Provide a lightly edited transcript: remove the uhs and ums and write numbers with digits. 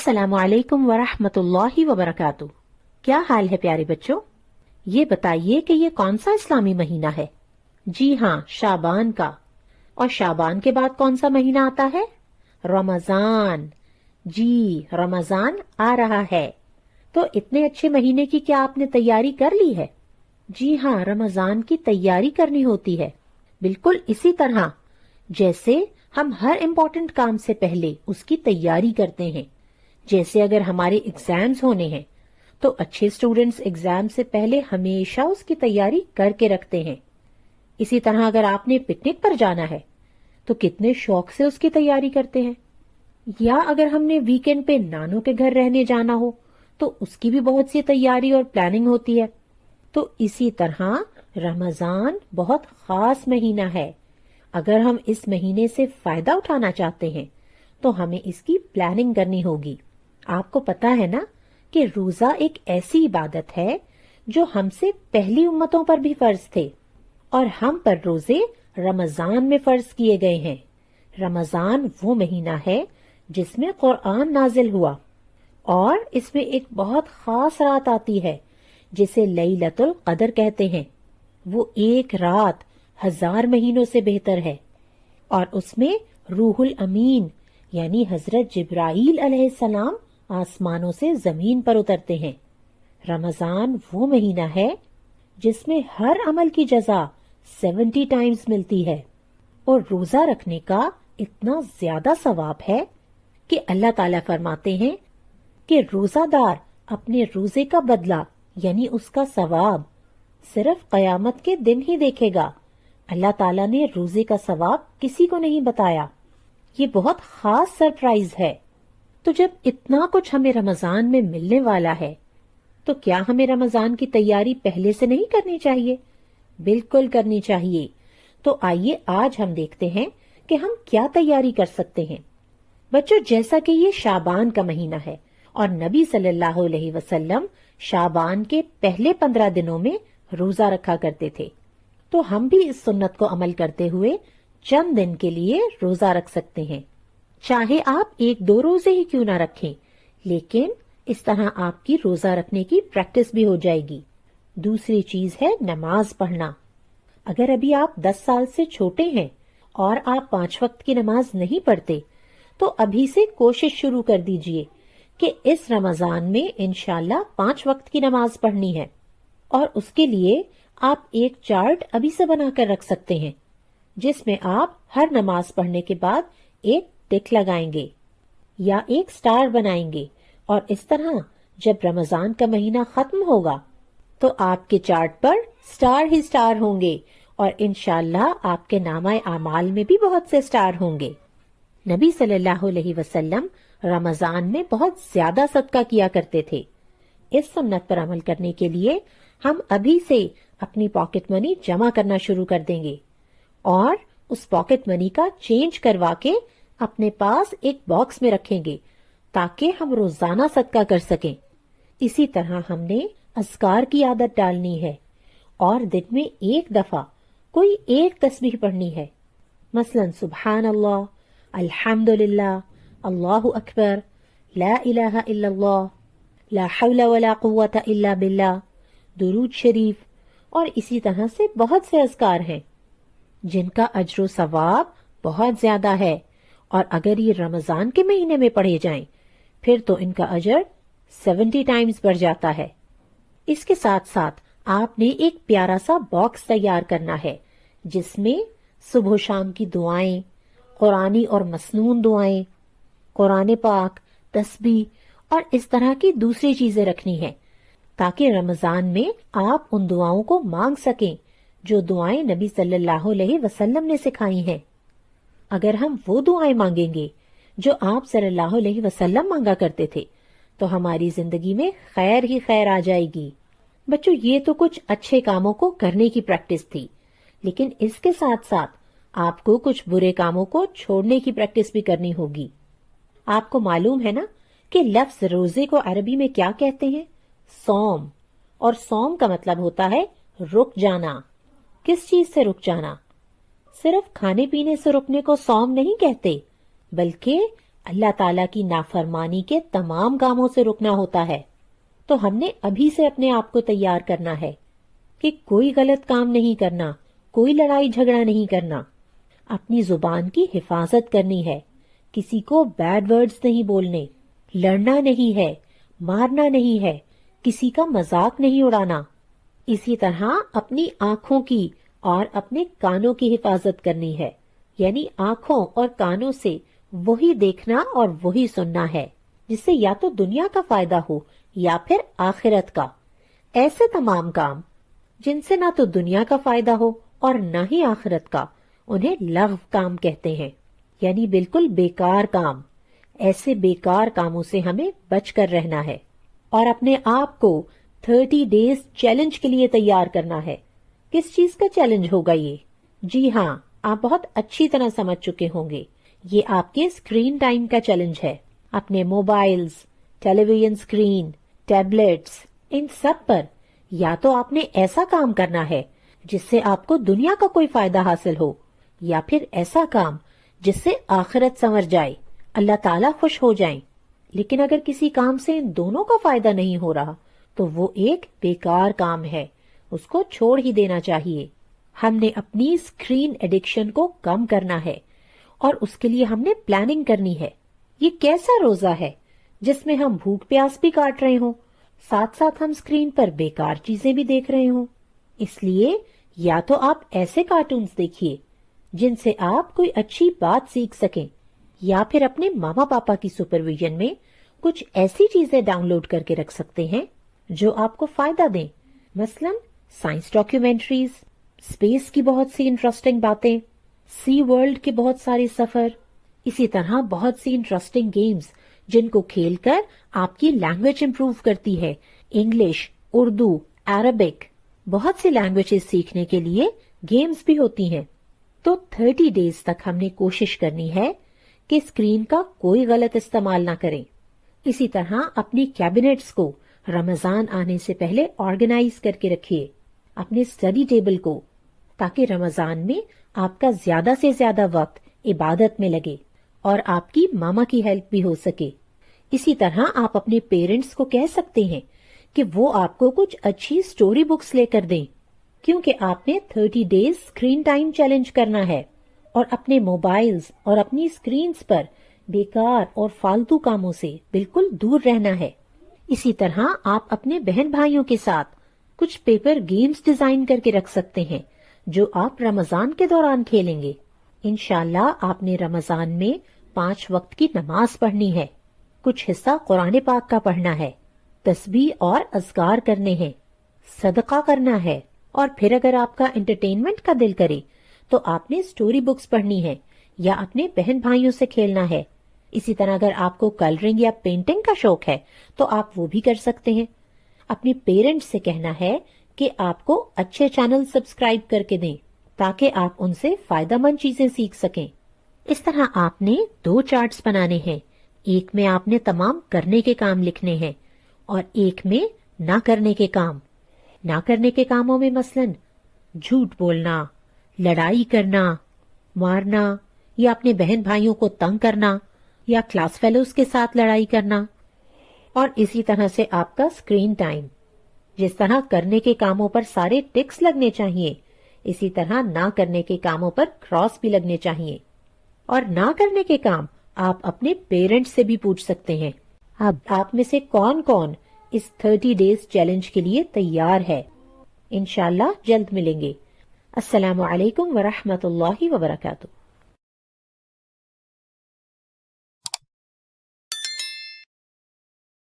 अस्सलाम वालेकुम वरहमत उल्लाहि वबरकातुह। क्या हाल है प्यारे बच्चों? ये बताइए कि ये कौन सा इस्लामी महीना है? जी हाँ, शाबान का। और शाबान के बाद कौन सा महीना आता है? रमजान। जी, रमजान आ रहा है। तो इतने अच्छे महीने की क्या आपने तैयारी कर ली है? जी हाँ, रमजान की तैयारी करनी होती है, बिल्कुल इसी तरह जैसे हम हर इम्पोर्टेंट काम से पहले उसकी तैयारी करते हैं। जैसे अगर हमारे एग्जाम्स होने हैं तो अच्छे स्टूडेंट्स एग्जाम से पहले हमेशा उसकी तैयारी करके रखते हैं। इसी तरह अगर आपने पिकनिक पर जाना है तो कितने शौक से उसकी तैयारी करते हैं। या अगर हमने वीकेंड पे नानों के घर रहने जाना हो तो उसकी भी बहुत सी तैयारी और प्लानिंग होती है। तो इसी तरह रमजान बहुत खास महीना है। अगर हम इस महीने से फायदा उठाना चाहते हैं तो हमें इसकी प्लानिंग करनी होगी। आपको पता है ना कि रोजा एक ऐसी इबादत है जो हमसे पहली उम्मतों पर भी फर्ज थे और हम पर रोजे रमजान में फर्ज किए गए हैं। रमजान वो महीना है जिसमें कुरान नाजिल हुआ और इसमें एक बहुत खास रात आती है जिसे लैलतुल कदर कहते हैं। वो एक रात 1000 महीनों से बेहतर है और उसमें रूहुल अमीन यानी हजरत जिब्राईल अलैहिस्सलाम आसमानों से जमीन पर उतरते हैं। रमजान वो महीना है जिसमें हर अमल की जजा 70 टाइम्स मिलती है और रोजा रखने का इतना ज्यादा सवाब है कि अल्लाह ताला फरमाते हैं कि रोजादार अपने रोजे का बदला यानी उसका सवाब सिर्फ कयामत के दिन ही देखेगा। अल्लाह ताला ने रोजे का सवाब किसी को नहीं बताया। ये बहुत खास सरप्राइज है। तो जब इतना कुछ हमें रमजान में मिलने वाला है तो क्या हमें रमजान की तैयारी पहले से नहीं करनी चाहिए? बिल्कुल करनी चाहिए। तो आइए आज हम देखते हैं कि हम क्या तैयारी कर सकते हैं। बच्चों, जैसा कि ये शाबान का महीना है और नबी सल्लल्लाहु अलैहि वसल्लम शाबान के पहले 15 दिनों में रोजा रखा करते थे, तो हम भी इस सुन्नत को अमल करते हुए चंद दिन के लिए रोजा रख सकते हैं। चाहे आप 1-2 रोजे ही क्यों ना रखें, लेकिन इस तरह आपकी रोजा रखने की प्रैक्टिस भी हो जाएगी। दूसरी चीज है नमाज पढ़ना। अगर अभी आप 10 साल से छोटे हैं और आप 5 वक्त की नमाज नहीं पढ़ते तो अभी से कोशिश शुरू कर दीजिए कि इस रमजान में इंशाल्लाह 5 वक्त की नमाज पढ़नी है। और उसके लिए आप एक चार्ट अभी से बनाकर रख सकते हैं जिसमें आप हर नमाज पढ़ने के बाद एक टिक लगाएंगे या एक स्टार बनाएंगे और इस तरह जब रमजान का महीना खत्म होगा तो आपके चार्ट पर स्टार ही स्टार होंगे और इंशाल्लाह आपके नामाए आमाल में भी बहुत से स्टार होंगे। नबी सल्लल्लाहु अलैहि वसल्लम रमजान में बहुत ज्यादा सदका किया करते थे। इस सुन्नत पर अमल करने के लिए हम अभी से अपनी पॉकेट मनी जमा करना शुरू कर देंगे और उस पॉकेट मनी का चेंज करवा के अपने पास एक बॉक्स में रखेंगे ताकि हम रोजाना सदका कर सकें। इसी तरह हमने अज़कार की आदत डालनी है और दिन में एक दफा कोई एक तस्बीह पढ़नी है। मसलन सुभान अल्लाह, अल्हम्दुलिल्लाह, अल्लाहु अकबर, ला इलाहा इल्लल्लाह, ला हौला वला कुव्वता इल्ला बिल्लाह, दुरूद शरीफ और इसी तरह से बहुत से अज़कार हैं जिनका अज्र सवाब बहुत ज्यादा है और अगर ये रमजान के महीने में पढ़े जाएं फिर तो इनका अजर 70 टाइम्स बढ़ जाता है। इसके साथ साथ आपने एक प्यारा सा बॉक्स तैयार करना है जिसमें सुबह शाम की दुआएं, कुरानी और मसनून दुआएं, कुरान पाक, तस्बीह और इस तरह की दूसरी चीजें रखनी है ताकि रमजान में आप उन दुआओं को मांग सकें जो दुआएं नबी सल्लल्लाहु अलैहि वसल्लम ने सिखाई हैं। अगर हम वो दुआएं मांगेंगे जो आप सल्लल्लाहु अलैहि वसल्लम मांगा करते थे तो हमारी जिंदगी में खैर ही खैर आ जाएगी। बच्चों, ये तो कुछ अच्छे कामों को करने की प्रैक्टिस थी, लेकिन इसके साथ साथ आपको कुछ बुरे कामों को छोड़ने की प्रैक्टिस भी करनी होगी। आपको मालूम है ना कि लफ्ज रोजे को अरबी में क्या कहते हैं? सौम। और सौम का मतलब होता है रुक जाना। किस चीज से रुक जाना? सिर्फ खाने पीने से रुकने को सौम नहीं कहते, बल्कि اللہ تعالیٰ کی نافرمانی کے تمام کاموں سے رکنا ہوتا ہے۔ تو ہم نے ابھی سے اپنے آپ کو تیار کرنا ہے کہ کوئی غلط کام نہیں کرنا، کوئی لڑائی جھگڑا نہیں کرنا، اپنی زبان کی حفاظت کرنی ہے، کسی کو بیڈ ورڈز نہیں بولنے، لڑنا نہیں ہے، مارنا نہیں ہے، کسی کا مذاق نہیں اڑانا۔ اسی طرح اپنی آنکھوں کی اور اپنے کانوں کی حفاظت کرنی ہے، یعنی آنکھوں اور کانوں سے وہی دیکھنا اور وہی سننا ہے جس سے یا تو دنیا کا فائدہ ہو یا پھر آخرت کا۔ ایسے تمام کام جن سے نہ تو دنیا کا فائدہ ہو اور نہ ہی آخرت کا، انہیں لغو کام کہتے ہیں، یعنی بالکل بیکار کام۔ ایسے بیکار کاموں سے ہمیں بچ کر رہنا ہے اور اپنے آپ کو 30 ڈیز چیلنج کے لیے تیار کرنا ہے۔ کس چیز کا چیلنج ہوگا یہ؟ جی ہاں، آپ بہت اچھی طرح سمجھ چکے ہوں گے، یہ آپ کے اسکرین ٹائم کا چیلنج ہے۔ اپنے موبائلز، ٹیلی ویژن اسکرین، ٹیبلٹس، ان سب پر یا تو آپ نے ایسا کام کرنا ہے جس سے آپ کو دنیا کا کوئی فائدہ حاصل ہو، یا پھر ایسا کام جس سے آخرت سنور جائے، اللہ تعالیٰ خوش ہو جائیں۔ لیکن اگر کسی کام سے ان دونوں کا فائدہ نہیں ہو رہا تو وہ ایک بیکار کام ہے، اس کو چھوڑ ہی دینا چاہیے۔ ہم نے اپنی اسکرین ایڈکشن کو کم کرنا ہے اور اس کے لیے ہم نے پلاننگ کرنی ہے۔ یہ کیسا روزہ ہے جس میں ہم بھوک پیاس بھی کاٹ رہے ہوں، ساتھ ساتھ ہم اسکرین پر بیکار چیزیں بھی دیکھ رہے ہوں؟ اس لیے یا تو آپ ایسے کارٹونز دیکھیے جن سے آپ کوئی اچھی بات سیکھ سکیں، یا پھر اپنے ماما پاپا کی سپرویژن میں کچھ ایسی چیزیں ڈاؤن لوڈ کر کے رکھ سکتے ہیں جو آپ کو فائدہ دیں، مثلا سائنس ڈاکیومنٹریز، اسپیس کی بہت سی انٹرسٹنگ باتیں، سی ورلڈ کے بہت سارے سفر، اسی طرح بہت سی انٹرسٹنگ گیمز جن کو کھیل کر آپ کی لینگویج امپروو کرتی ہے، انگلش، اردو، عربک، بہت سی لینگویجز سیکھنے کے لیے گیمز بھی ہوتی ہیں۔ تو 30 ڈیز تک ہم نے کوشش کرنی ہے کہ اسکرین کا کوئی غلط استعمال نہ کریں۔ اسی طرح اپنی کیبنٹس کو رمضان آنے سے پہلے آرگنائز کر کے رکھیے، اپنے اسٹڈی ٹیبل کو، تاکہ رمضان میں آپ کا زیادہ سے زیادہ وقت عبادت میں لگے اور آپ کی ماما کی ہیلپ بھی ہو سکے۔ اسی طرح آپ اپنے پیرنٹس کو کہہ سکتے ہیں کہ وہ آپ کو کچھ اچھی سٹوری بکس لے کر دیں، کیونکہ آپ نے 30 ڈیز اسکرین ٹائم چیلنج کرنا ہے اور اپنے موبائلز اور اپنی اسکرینز پر بیکار اور فالتو کاموں سے بالکل دور رہنا ہے۔ اسی طرح آپ اپنے بہن بھائیوں کے ساتھ کچھ پیپر گیمز ڈیزائن کر کے رکھ سکتے ہیں جو آپ رمضان کے دوران کھیلیں گے۔ انشاءاللہ آپ نے رمضان میں 5 وقت کی نماز پڑھنی ہے، کچھ حصہ قرآن پاک کا پڑھنا ہے، تسبیح اور اذکار کرنے ہیں، صدقہ کرنا ہے، اور پھر اگر آپ کا انٹرٹینمنٹ کا دل کرے تو آپ نے سٹوری بکس پڑھنی ہے یا اپنے بہن بھائیوں سے کھیلنا ہے۔ اسی طرح اگر آپ کو کلرنگ یا پینٹنگ کا شوق ہے تو آپ وہ بھی کر سکتے ہیں۔ اپنے پیرنٹس سے کہنا ہے کہ آپ کو اچھے چینل سبسکرائب کر کے دیں تاکہ آپ ان سے فائدہ مند چیزیں سیکھ سکیں۔ اس طرح آپ نے 2 چارٹس بنانے ہیں، ایک میں آپ نے تمام کرنے کے کام لکھنے ہیں اور ایک میں نہ کرنے کے کام۔ نہ کرنے کے کاموں میں مثلاً جھوٹ بولنا، لڑائی کرنا، مارنا، یا اپنے بہن بھائیوں کو تنگ کرنا، یا کلاس فیلوز کے ساتھ لڑائی کرنا۔ اور اسی طرح سے آپ کا اسکرین ٹائم، جس طرح کرنے کے کاموں پر سارے ٹکس لگنے چاہیے، اسی طرح نہ کرنے کے کاموں پر کراس بھی لگنے چاہیے۔ اور نہ کرنے کے کام آپ اپنے پیرنٹس سے بھی پوچھ سکتے ہیں۔ اب آپ میں سے کون کون اس 30 ڈیز چیلنج کے لیے تیار ہے؟ انشاءاللہ جلد ملیں گے۔ السلام علیکم ورحمۃ اللہ وبرکاتہ۔